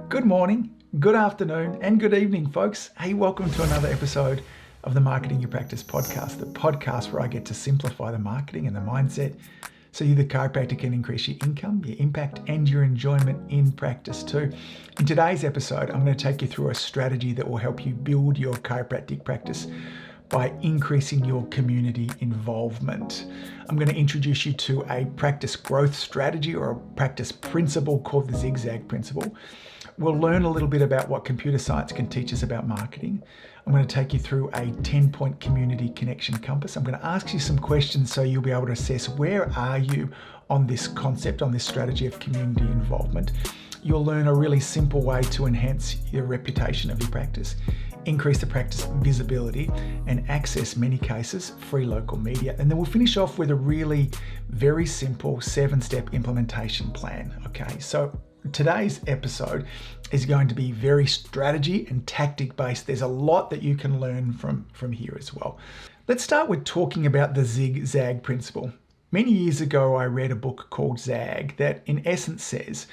Good morning, good afternoon, and good evening, folks. Hey, welcome to another episode of the Marketing Your Practice podcast, the podcast where I get to simplify the marketing and the mindset so you, the chiropractor, can increase your income, your impact, and your enjoyment in practice too. In today's episode, I'm going to take you through a strategy that will help you build your chiropractic practice by increasing your community involvement. I'm going to introduce you to a practice growth strategy or a practice principle called the zigzag principle. We'll learn a little bit about what computer science can teach us about marketing. I'm going to take you through a 10-point community connection compass. I'm going to ask you some questions so you'll be able to assess where are you on this concept, on this strategy of community involvement. You'll learn a really simple way to enhance your reputation of your practice, increase the practice visibility, and access, many cases, free local media. And then we'll finish off with a really very simple 7-step implementation plan. Okay, so today's episode is going to be very strategy and tactic based. There's a lot that you can learn from here as well. Let's start with talking about the zigzag principle. Many years ago, I read a book called Zag that in essence says,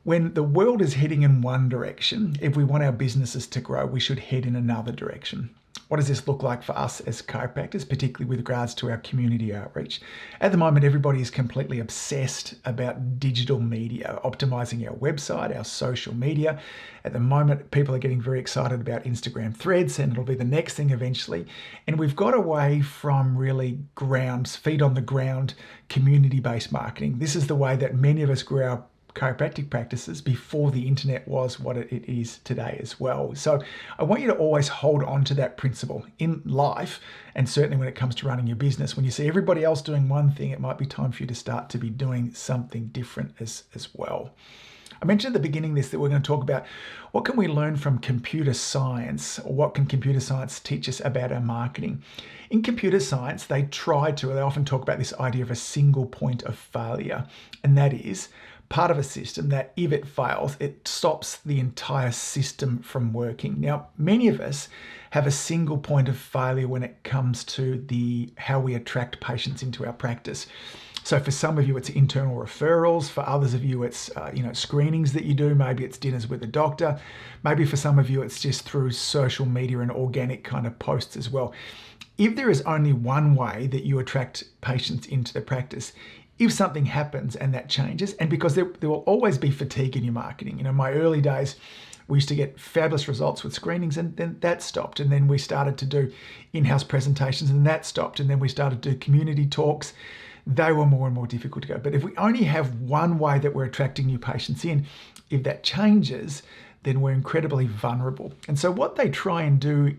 when the world is heading in one direction, if we want our businesses to grow, we should head in another direction. What does this look like for us as chiropractors, particularly with regards to our community outreach? At the moment, everybody is completely obsessed about digital media, optimizing our website, our social media. At the moment, people are getting very excited about Instagram threads, and it'll be the next thing eventually. And we've got away from really feet on the ground, community-based marketing. This is the way that many of us grew our chiropractic practices before the internet was what it is today as well. So I want you to always hold on to that principle in life, and certainly when it comes to running your business. When you see everybody else doing one thing, it might be time for you to start to be doing something different as well. I mentioned at the beginning that we're going to talk about what can we learn from computer science, or what can computer science teach us about our marketing. In computer science, they often talk about this idea of a single point of failure, and that is part of a system that if it fails, it stops the entire system from working. Now, many of us have a single point of failure when it comes to how we attract patients into our practice. So for some of you, it's internal referrals. For others of you, it's screenings that you do. Maybe it's dinners with a doctor. Maybe for some of you, it's just through social media and organic kind of posts as well. If there is only one way that you attract patients into the practice, if something happens and that changes, and because there will always be fatigue in your marketing. In my early days, we used to get fabulous results with screenings, and then that stopped. And then we started to do in-house presentations, and that stopped. And then we started to do community talks. They were more and more difficult to go. But if we only have one way that we're attracting new patients in, if that changes, then we're incredibly vulnerable. And so what they try and do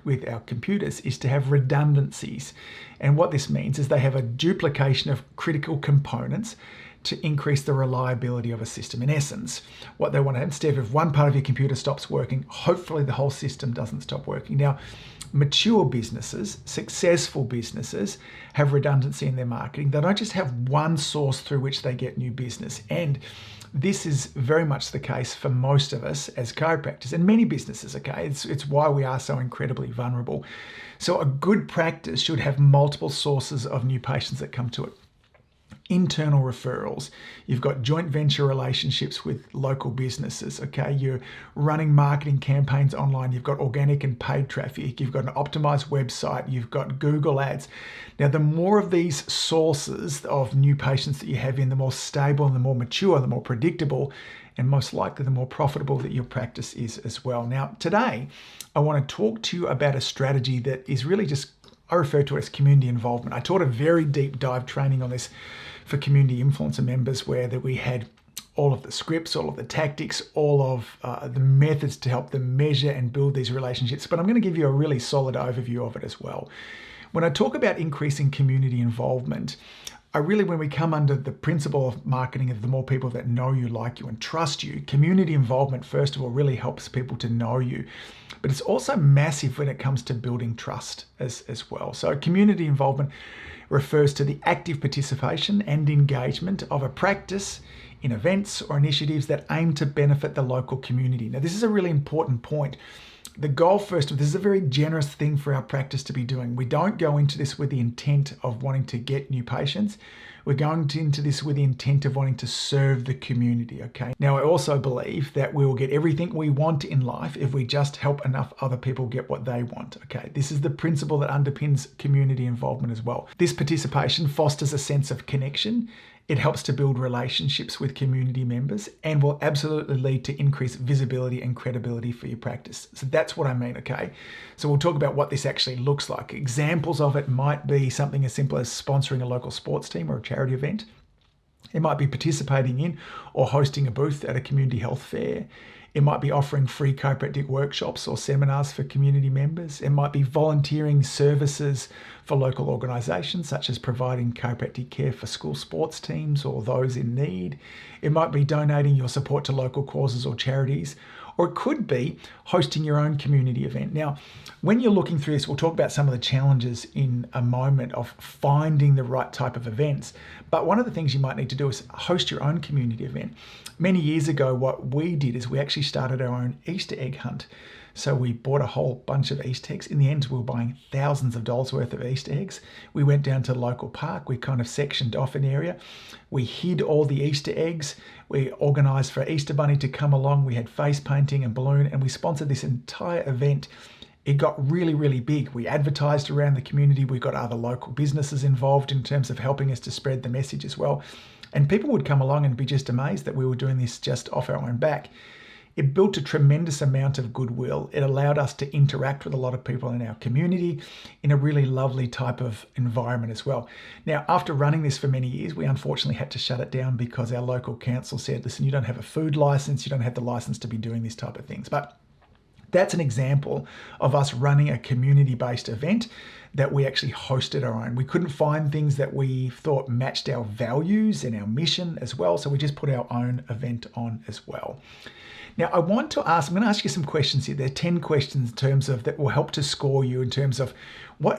with our computers is to have redundancies. And what this means is they have a duplication of critical components to increase the reliability of a system. In essence, what they want to, instead of one part of your computer stops working, hopefully the whole system doesn't stop working. Now, mature businesses, successful businesses, have redundancy in their marketing. They don't just have one source through which they get new business. And this is very much the case for most of us as chiropractors and many businesses, okay? It's why we are so incredibly vulnerable. So a good practice should have multiple sources of new patients that come to it. Internal referrals. You've got joint venture relationships with local businesses, okay? You're running marketing campaigns online. You've got organic and paid traffic. You've got an optimized website. You've got Google ads. Now, the more of these sources of new patients that you have in, the more stable and the more mature, the more predictable, and most likely the more profitable that your practice is as well. Now, today, I want to talk to you about a strategy that is really I refer to it as community involvement. I taught a very deep dive training on this for community influencer members where we had all of the scripts, all of the tactics, all of the methods to help them measure and build these relationships. But I'm going to give you a really solid overview of it as well. When I talk about increasing community involvement, when we come under the principle of marketing of the more people that know you, like you, and trust you, community involvement, first of all, really helps people to know you. But it's also massive when it comes to building trust as well. So community involvement refers to the active participation and engagement of a practice in events or initiatives that aim to benefit the local community. Now, this is a really important point. The goal, this is a very generous thing for our practice to be doing. We don't go into this with the intent of wanting to get new patients. We're going into this with the intent of wanting to serve the community, okay? Now, I also believe that we will get everything we want in life if we just help enough other people get what they want, okay? This is the principle that underpins community involvement as well. This participation fosters a sense of connection. It helps to build relationships with community members and will absolutely lead to increased visibility and credibility for your practice. So that's what I mean, okay? So we'll talk about what this actually looks like. Examples of it might be something as simple as sponsoring a local sports team or a charity event. It might be participating in or hosting a booth at a community health fair. It might be offering free chiropractic workshops or seminars for community members. It might be volunteering services for local organisations, such as providing chiropractic care for school sports teams or those in need. It might be donating your support to local causes or charities. Or it could be hosting your own community event. Now, when you're looking through this, we'll talk about some of the challenges in a moment of finding the right type of events. But one of the things you might need to do is host your own community event. Many years ago, what we did is we actually started our own Easter egg hunt. So we bought a whole bunch of Easter eggs. In the end, we were buying thousands of dollars worth of Easter eggs. We went down to the local park. We kind of sectioned off an area. We hid all the Easter eggs. We organised for Easter Bunny to come along. We had face painting and balloon, and we sponsored this entire event. It got really, really big. We advertised around the community. We got other local businesses involved in terms of helping us to spread the message as well. And people would come along and be just amazed that we were doing this just off our own back. It built a tremendous amount of goodwill. It allowed us to interact with a lot of people in our community in a really lovely type of environment as well. Now, after running this for many years, we unfortunately had to shut it down because our local council said, listen, you don't have a food license, you don't have the license to be doing this type of things. But that's an example of us running a community-based event that we actually hosted our own. We couldn't find things that we thought matched our values and our mission as well, so we just put our own event on as well. Now, I'm going to ask you some questions here. There are 10 questions in terms of that will help to score you in terms of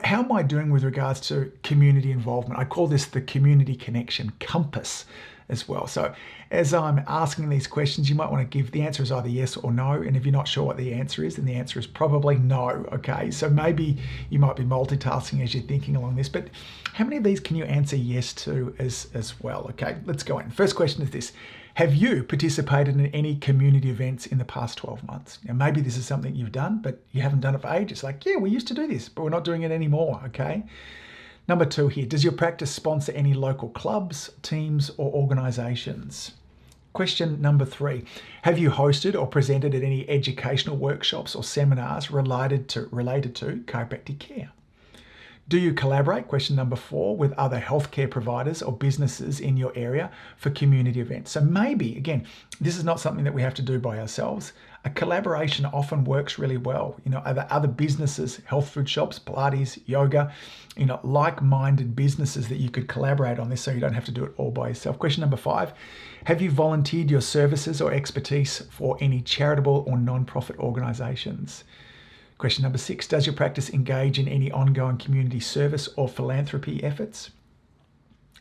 how am I doing with regards to community involvement? I call this the community connection compass as well. So as I'm asking these questions, you might want to give the answer is either yes or no. And if you're not sure what the answer is, then the answer is probably no. Okay. So maybe you might be multitasking as you're thinking along this, but how many of these can you answer yes to as well? Okay, let's go in. First question is this. Have you participated in any community events in the past 12 months? Now, maybe this is something you've done, but you haven't done it for ages. Like, yeah, we used to do this, but we're not doing it anymore, okay? Number 2 here, does your practice sponsor any local clubs, teams, or organisations? Question number 3, have you hosted or presented at any educational workshops or seminars related to chiropractic care? Do you collaborate, question number 4, with other healthcare providers or businesses in your area for community events? So maybe, again, this is not something that we have to do by ourselves. A collaboration often works really well. Other businesses, health food shops, Pilates, yoga, like-minded businesses that you could collaborate on this so you don't have to do it all by yourself. Question number 5, have you volunteered your services or expertise for any charitable or non-profit organisations? Question number 6, does your practice engage in any ongoing community service or philanthropy efforts?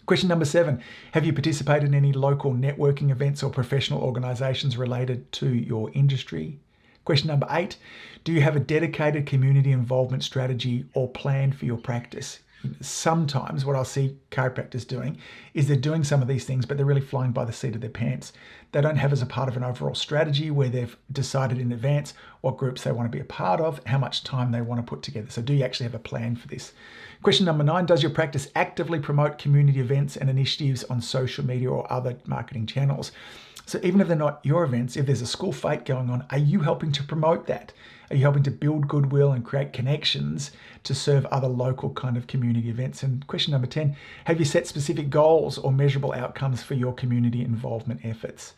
Question number 7, have you participated in any local networking events or professional organisations related to your industry? Question number 8, do you have a dedicated community involvement strategy or plan for your practice? Sometimes what I'll see chiropractors doing is they're doing some of these things, but they're really flying by the seat of their pants. They don't have as a part of an overall strategy where they've decided in advance what groups they want to be a part of, how much time they want to put together. So do you actually have a plan for this? Question number 9, does your practice actively promote community events and initiatives on social media or other marketing channels? So even if they're not your events, if there's a school fete going on, are you helping to promote that? Are you helping to build goodwill and create connections to serve other local kind of community events? And question number 10, have you set specific goals or measurable outcomes for your community involvement efforts?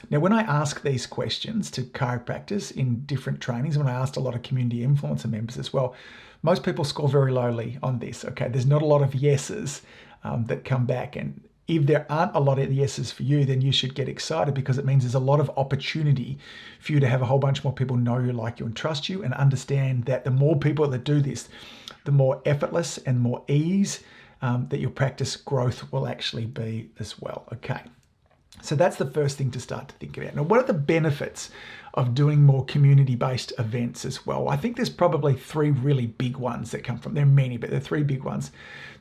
Now, when I ask these questions to chiropractors in different trainings, when I asked a lot of community influencer members as well, most people score very lowly on this. Okay, there's not a lot of yeses that come back. And if there aren't a lot of yeses for you, then you should get excited because it means there's a lot of opportunity for you to have a whole bunch more people know you, like you, and trust you, and understand that the more people that do this, the more effortless and more ease that your practice growth will actually be as well. Okay. So that's the first thing to start to think about. Now, what are the benefits of doing more community-based events as well. I think there's probably three really big ones that come from. There are many, but there are three big ones.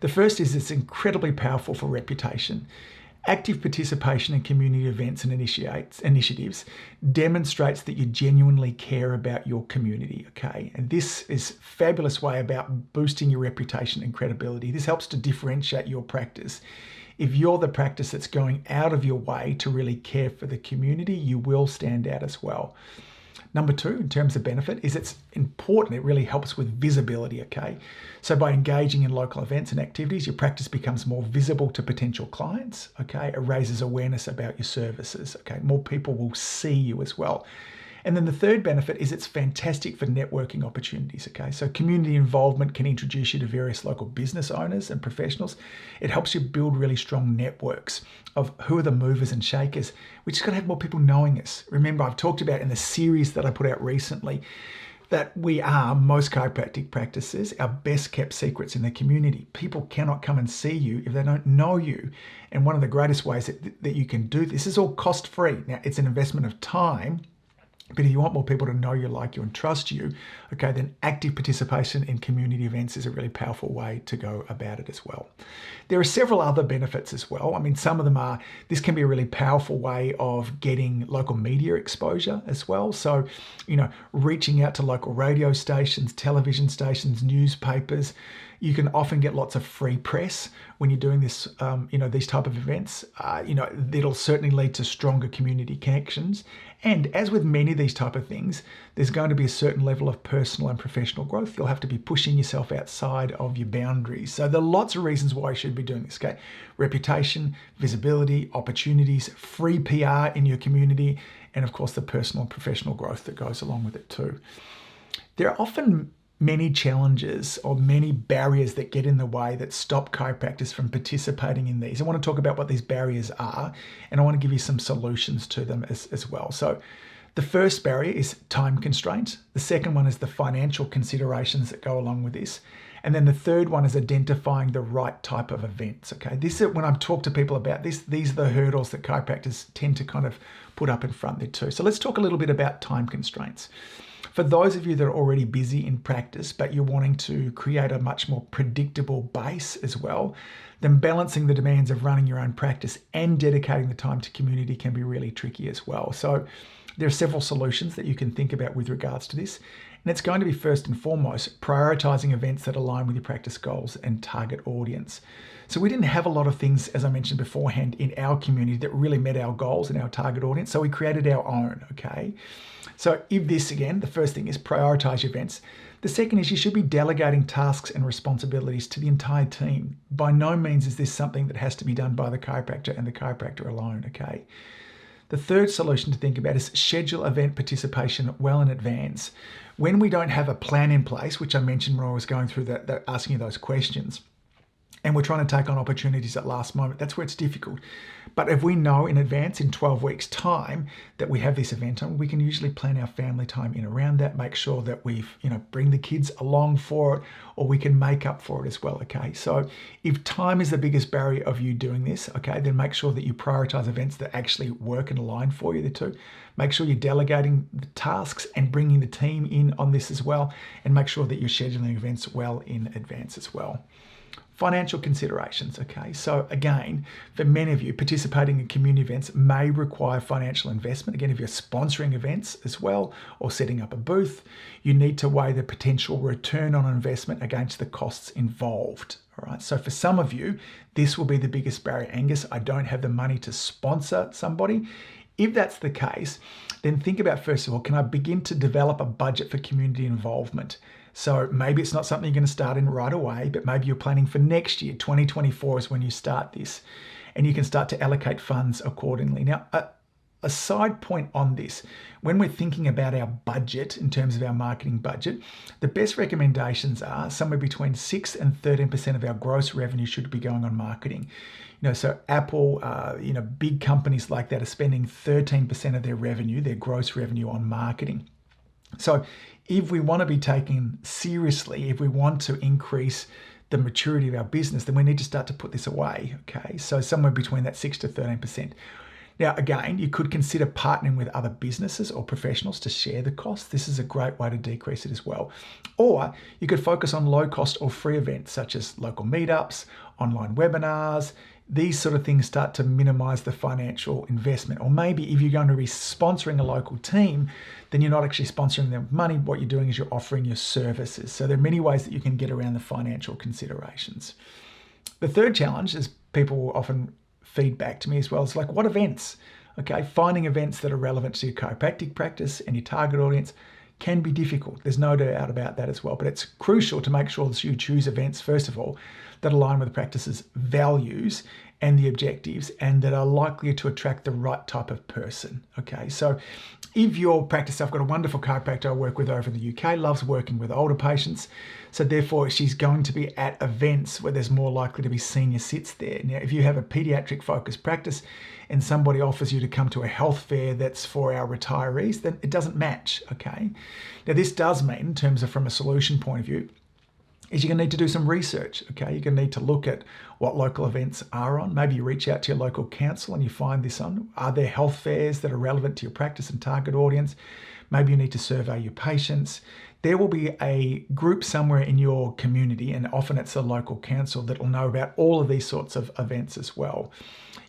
The first is it's incredibly powerful for reputation. Active participation in community events and initiatives demonstrates that you genuinely care about your community, okay? And this is a fabulous way about boosting your reputation and credibility. This helps to differentiate your practice. If you're the practice that's going out of your way to really care for the community, you will stand out as well. Number two, in terms of benefit, is it's important. It really helps with visibility, okay? So by engaging in local events and activities, your practice becomes more visible to potential clients, okay? It raises awareness about your services, okay? More people will see you as well. And then the third benefit is it's fantastic for networking opportunities, okay? So community involvement can introduce you to various local business owners and professionals. It helps you build really strong networks of who are the movers and shakers. We just got to have more people knowing us. Remember, I've talked about in the series that I put out recently that we are, most chiropractic practices, our best kept secrets in the community. People cannot come and see you if they don't know you. And one of the greatest ways that you can do this is all cost free. Now, it's an investment of time, but if you want more people to know you, like you, and trust you, okay, then active participation in community events is a really powerful way to go about it as well. There are several other benefits as well. I mean, some of them are, this can be a really powerful way of getting local media exposure as well. So, reaching out to local radio stations, television stations, newspapers. You can often get lots of free press when you're doing this, these type of events. It'll certainly lead to stronger community connections. And as with many of these type of things, there's going to be a certain level of personal and professional growth. You'll have to be pushing yourself outside of your boundaries. So there are lots of reasons why you should be doing this, okay? Reputation, visibility, opportunities, free PR in your community, and of course the personal and professional growth that goes along with it too. There are often many challenges or many barriers that get in the way that stop chiropractors from participating in these. I want to talk about what these barriers are, and I want to give you some solutions to them as well. So the first barrier is time constraints. The second one is the financial considerations that go along with this. And then the third one is identifying the right type of events, okay? This is when I talk to people about this, these are the hurdles that chiropractors tend to kind of put up in front there too. So let's talk a little bit about time constraints. For those of you that are already busy in practice, but you're wanting to create a much more predictable base as well, then balancing the demands of running your own practice and dedicating the time to community can be really tricky as well. So there are several solutions that you can think about with regards to this. And it's going to be first and foremost, prioritizing events that align with your practice goals and target audience. So we didn't have a lot of things, as I mentioned beforehand, in our community that really met our goals and our target audience. So we created our own, okay? So if this, again, the first thing is prioritize your events. The second is you should be delegating tasks and responsibilities to the entire team. By no means is this something that has to be done by the chiropractor and the chiropractor alone, okay? The third solution to think about is schedule event participation well in advance. When we don't have a plan in place, which I mentioned when I was going through that asking you those questions, and we're trying to take on opportunities at last moment, that's where it's difficult. But if we know in advance, in 12 weeks' time, that we have this event on, we can usually plan our family time in around that, make sure that we've, bring the kids along for it, or we can make up for it as well, okay? So if time is the biggest barrier of you doing this, okay, then make sure that you prioritize events that actually work and align for you, the two. Make sure you're delegating the tasks and bringing the team in on this as well, and make sure that you're scheduling events well in advance as well. Financial considerations, okay? So again, for many of you, participating in community events may require financial investment. Again, if you're sponsoring events as well or setting up a booth, you need to weigh the potential return on investment against the costs involved, all right? So for some of you, this will be the biggest barrier. Angus, I don't have the money to sponsor somebody. If that's the case, then think about, first of all, can I begin to develop a budget for community involvement? So maybe it's not something you're going to start in right away, but maybe you're planning for next year. 2024 is when you start this, and you can start to allocate funds accordingly. Now, a side point on this, when we're thinking about our budget in terms of our marketing budget, the best recommendations are somewhere between 6 and 13% of our gross revenue should be going on marketing. So Apple, big companies like that are spending 13% of their revenue, their gross revenue, on marketing. So if we want to be taken seriously, if we want to increase the maturity of our business, then we need to start to put this away, okay? So somewhere between that 6 to 13%. Now, again, you could consider partnering with other businesses or professionals to share the cost. This is a great way to decrease it as well. Or you could focus on low cost or free events such as local meetups, online webinars. These sort of things start to minimize the financial investment. Or maybe if you're going to be sponsoring a local team, then you're not actually sponsoring them with money. What you're doing is you're offering your services. So there are many ways that you can get around the financial considerations. The third challenge is people will often feedback to me as well. It's like, what events? Okay, finding events that are relevant to your chiropractic practice and your target audience can be difficult. There's no doubt about that as well. But it's crucial to make sure that you choose events, first of all, that align with the practice's values and the objectives and that are likely to attract the right type of person. Okay, so if your practice, I've got a wonderful chiropractor I work with over in the UK, loves working with older patients. So therefore, she's going to be at events where there's more likely to be senior sits there. Now, if you have a pediatric focused practice and somebody offers you to come to a health fair that's for our retirees, then it doesn't match, okay? Now, this does mean, in terms of from a solution point of view, is you're going to need to do some research, okay? You're going to need to look at what local events are on. Maybe you reach out to your local council and you find this on. Are there health fairs that are relevant to your practice and target audience? Maybe you need to survey your patients. There will be a group somewhere in your community, and often it's a local council, that will know about all of these sorts of events as well.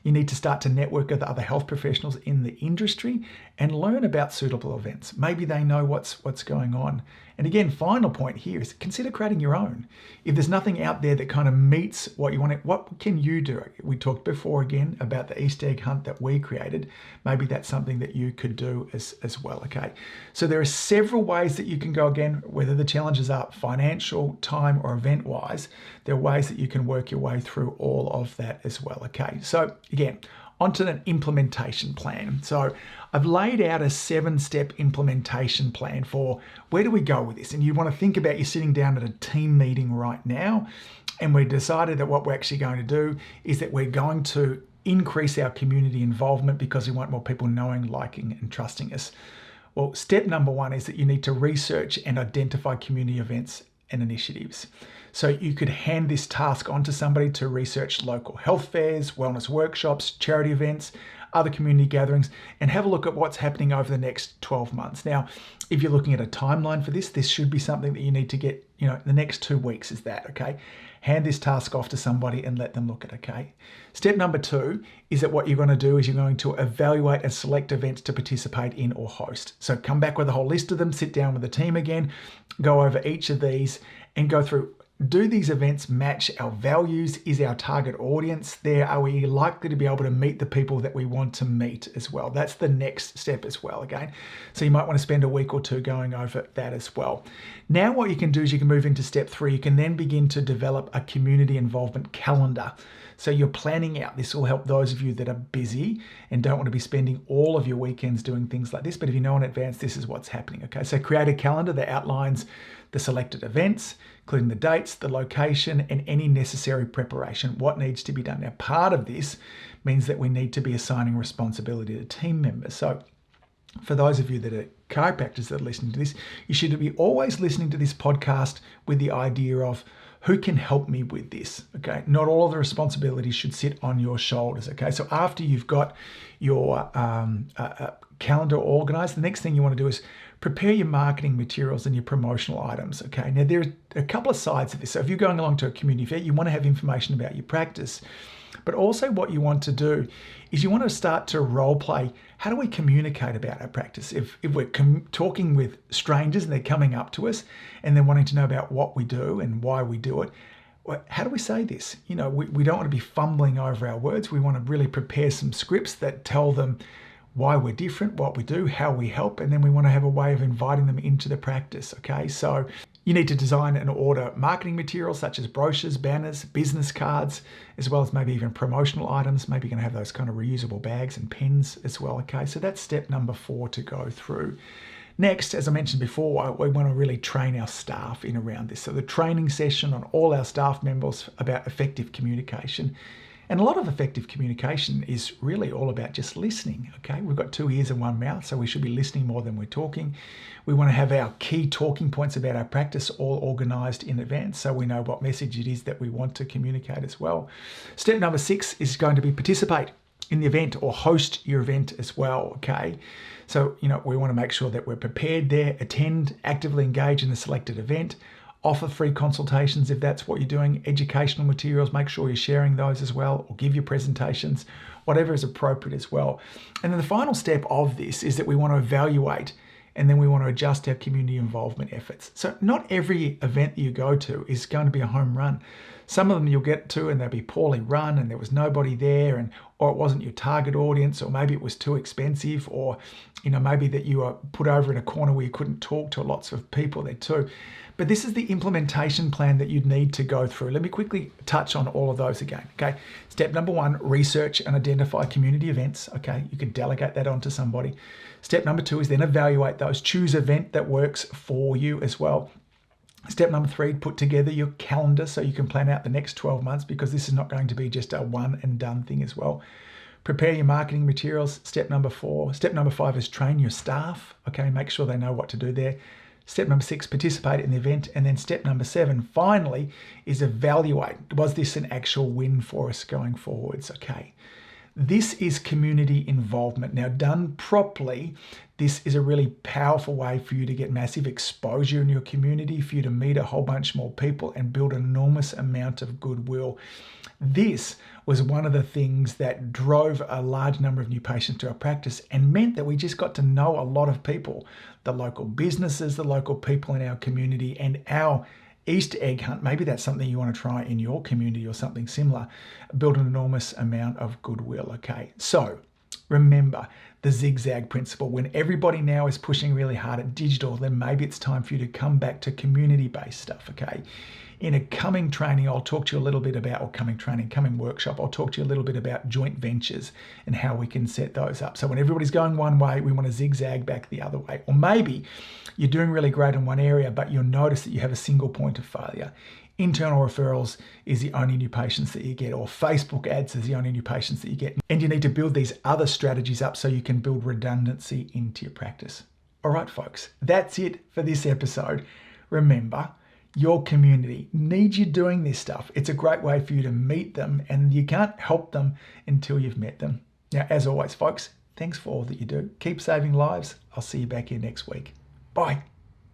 You need to start to network with other health professionals in the industry and learn about suitable events. Maybe they know what's going on. And again, final point here is consider creating your own. If there's nothing out there that kind of meets what you want, what can you do? We talked before again about the Easter egg hunt that we created. Maybe that's something that you could do as well, okay? So there are several ways that you can go again, whether the challenges are financial, time, or event-wise. There are ways that you can work your way through all of that as well, okay? So again, onto an implementation plan. So I've laid out a 7-step implementation plan for where do we go with this? And you want to think about, you're sitting down at a team meeting right now, and we decided that what we're actually going to do is that we're going to increase our community involvement because we want more people knowing, liking, and trusting us. Well, step number 1 is that you need to research and identify community events and initiatives. So you could hand this task on to somebody to research local health fairs, wellness workshops, charity events, other community gatherings, and have a look at what's happening over the next 12 months. Now, if you're looking at a timeline for this should be something that you need to get, the next 2 weeks is that, okay? Hand this task off to somebody and let them look at it, okay? Step number 2 is that what you're going to do is you're going to evaluate and select events to participate in or host. So come back with a whole list of them, sit down with the team again, go over each of these and go through, do these events match our values? Is our target audience there? Are we likely to be able to meet the people that we want to meet as well? That's the next step as well, again. So you might want to spend a week or 2 going over that as well. Now what you can do is you can move into step 3. You can then begin to develop a community involvement calendar. So you're planning out. This will help those of you that are busy and don't want to be spending all of your weekends doing things like this. But if you know in advance, this is what's happening, okay? So create a calendar that outlines the selected events, including the dates, the location, and any necessary preparation, what needs to be done. Now, part of this means that we need to be assigning responsibility to team members. So for those of you that are chiropractors that are listening to this, you should be always listening to this podcast with the idea of who can help me with this, okay? Not all of the responsibilities should sit on your shoulders, okay? So after you've got your calendar organized, the next thing you want to do is prepare your marketing materials and your promotional items, okay? Now, there are a couple of sides of this. So if you're going along to a community fair, you want to have information about your practice, but also what you want to do is you want to start to role play. How do we communicate about our practice? If we're talking with strangers and they're coming up to us and they're wanting to know about what we do and why we do it, well, how do we say this? We don't want to be fumbling over our words. We want to really prepare some scripts that tell them why we're different, what we do, how we help, and then we want to have a way of inviting them into the practice, okay? So you need to design and order marketing materials such as brochures, banners, business cards, as well as maybe even promotional items. Maybe you're going to have those kind of reusable bags and pens as well, okay? So that's step number 4 to go through. Next, as I mentioned before, we want to really train our staff in around this. So the training session on all our staff members about effective communication. And a lot of effective communication is really all about just listening, okay? We've got 2 ears and 1 mouth, so we should be listening more than we're talking. We want to have our key talking points about our practice all organized in advance so we know what message it is that we want to communicate as well. Step number 6 is going to be participate. in the event or host your event as well, okay? So, we want to make sure that we're prepared there, attend, actively engage in the selected event, offer free consultations if that's what you're doing, educational materials, make sure you're sharing those as well, or give your presentations, whatever is appropriate as well. And then the final step of this is that we want to evaluate and then we want to adjust our community involvement efforts. So not every event that you go to is going to be a home run. Some of them you'll get to and they'll be poorly run and there was nobody there, or it wasn't your target audience, or maybe it was too expensive, or maybe that you were put over in a corner where you couldn't talk to lots of people there too. But this is the implementation plan that you'd need to go through. Let me quickly touch on all of those again, okay? Step number 1, research and identify community events, okay? You could delegate that onto somebody. Step number 2 is then evaluate those. Choose an event that works for you as well. Step number 3, put together your calendar so you can plan out the next 12 months, because this is not going to be just a one and done thing as well. Prepare your marketing materials. Step number 4. Step number 5 is train your staff, okay? Make sure they know what to do there. Step number 6, participate in the event. And then step number 7, finally, is evaluate. Was this an actual win for us going forwards? Okay. This is community involvement. Now, done properly, this is a really powerful way for you to get massive exposure in your community, for you to meet a whole bunch more people and build an enormous amount of goodwill. This was one of the things that drove a large number of new patients to our practice and meant that we just got to know a lot of people, the local businesses, the local people in our community, and our Easter egg hunt. Maybe that's something you want to try in your community or something similar. Build an enormous amount of goodwill, okay? So remember the zigzag principle. When everybody now is pushing really hard at digital, then maybe it's time for you to come back to community-based stuff, okay? In a coming training, I'll talk to you a little bit about, or coming workshop, I'll talk to you a little bit about joint ventures and how we can set those up. So when everybody's going one way, we want to zigzag back the other way. Or maybe you're doing really great in one area, but you'll notice that you have a single point of failure. Internal referrals is the only new patients that you get, or Facebook ads is the only new patients that you get. And you need to build these other strategies up so you can build redundancy into your practice. All right, folks, that's it for this episode. Remember, your community needs you doing this stuff. It's a great way for you to meet them, and you can't help them until you've met them. Now, as always, folks, thanks for all that you do. Keep saving lives. I'll see you back here next week. Bye.